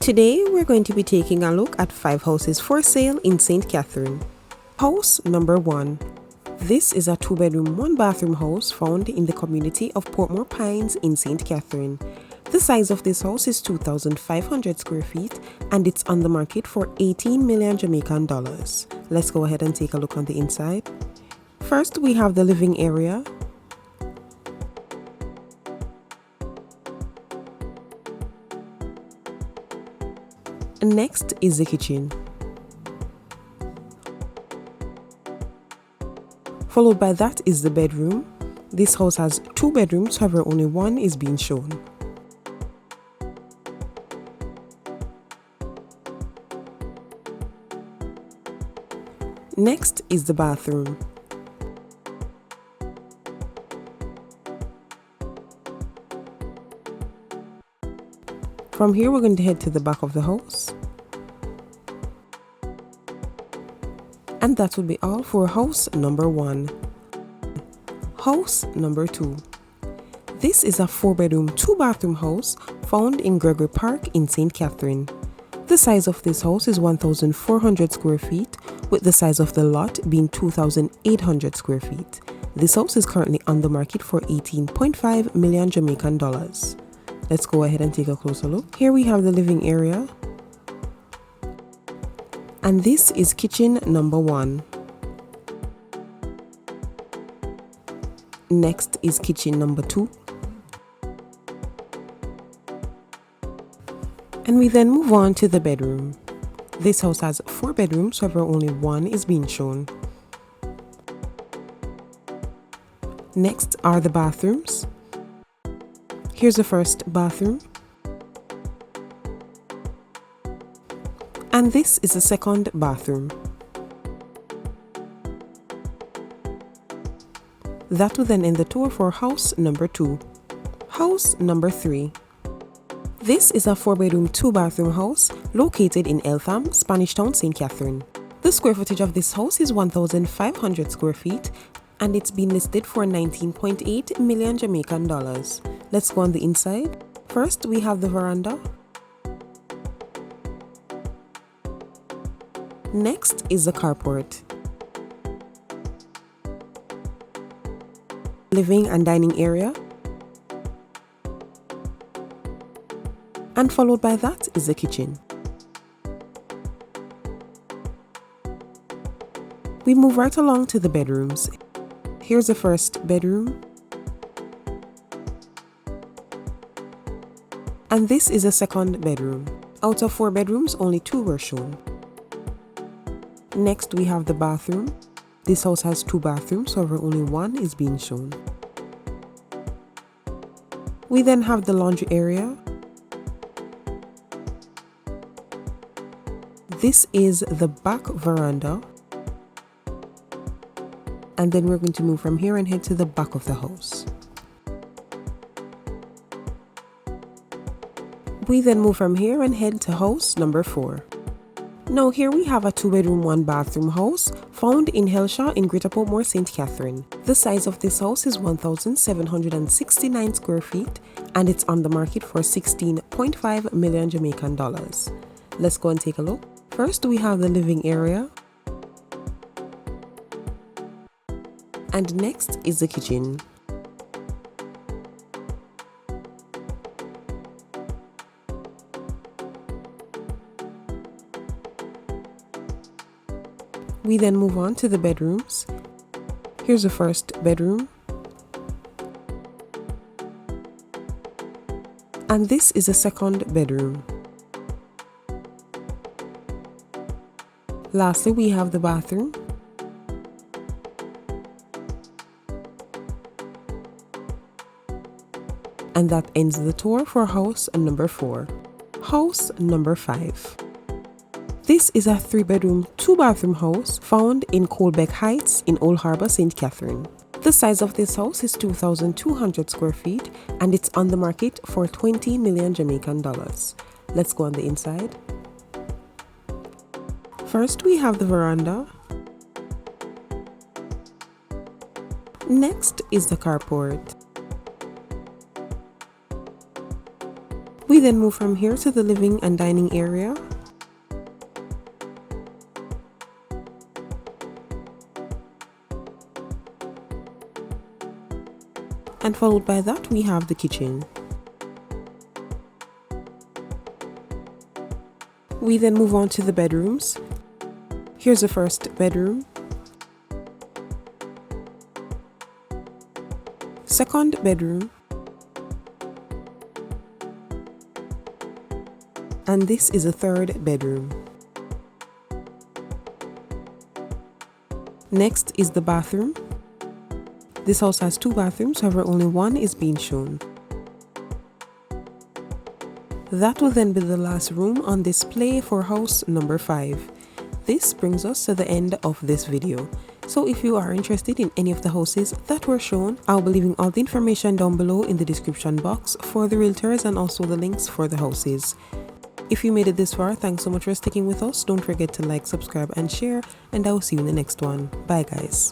Today we're going to be taking a look at 5 houses for sale in St. Catherine. House number 1. This is a 2-bedroom, 1-bathroom house found in the community of Portmore Pines in St. Catherine. The size of this house is 2,500 square feet and it's on the market for 18 million Jamaican dollars. Let's go ahead and take a look on the inside. First, we have the living area. Next is the kitchen. Followed by that is the bedroom. This house has 2 bedrooms, however only one is being shown. Next is the bathroom. From here we're going to head to the back of the house. And that will be all for house number 1. House number 2. This is a 4-bedroom, 2-bathroom house found in Gregory Park in St. Catherine. The size of this house is 1,400 square feet, with the size of the lot being 2,800 square feet. This house is currently on the market for 18.5 million Jamaican dollars. Let's go ahead and take a closer look. Here we have the living area. And this is kitchen number 1. Next is kitchen number 2. And we then move on to the bedroom. This house has 4 bedrooms, however only one is being shown. Next are the bathrooms. Here's the first bathroom. And this is the second bathroom. That will then end the tour for house number 2. House number 3. This is a 4-bedroom, 2-bathroom house located in Eltham, Spanish Town, St. Catherine. The square footage of this house is 1,500 square feet and it's been listed for 19.8 million Jamaican dollars. Let's go on the inside. First, we have the veranda. Next is the carport. Living and dining area. And followed by that is the kitchen. We move right along to the bedrooms. Here's the first bedroom. And this is the second bedroom. Out of 4 bedrooms, only 2 were shown. Next, we have the bathroom. This house has 2 bathrooms, however only one is being shown. We then have the laundry area. This is the back veranda. And then we're going to move from here and head to the back of the house. We then move from here and head to house number 4. Now here we have a 2-bedroom, 1-bathroom house found in Hellshire in Greater Portmore, St. Catherine. The size of this house is 1,769 square feet and it's on the market for 16.5 million Jamaican dollars. Let's go and take a look. First, we have the living area. And next is the kitchen. We then move on to the bedrooms. Here's the first bedroom. And this is the second bedroom. Lastly, we have the bathroom. And that ends the tour for house number 4. House number 5. This is a 3-bedroom, 2-bathroom house found in Quebec Heights in Old Harbour, St. Catherine. The size of this house is 2,200 square feet and it's on the market for 20 million Jamaican dollars. Let's go on the inside. First, we have the veranda. Next is the carport. We We then move from here to the living and dining area. And followed by that, we have the kitchen. We then move on to the bedrooms. Here's the first bedroom. Second bedroom. And this is the third bedroom. Next is the bathroom. This house has 2 bathrooms, however only one is being shown. That will then be the last room on display for house number 5. This brings us to the end of this video. So if you are interested in any of the houses that were shown, I'll be leaving all the information down below in the description box for the realtors and also the links for the houses. If you made it this far, thanks so much for sticking with us. Don't forget to like, subscribe and share, and I will see you in the next one. Bye guys.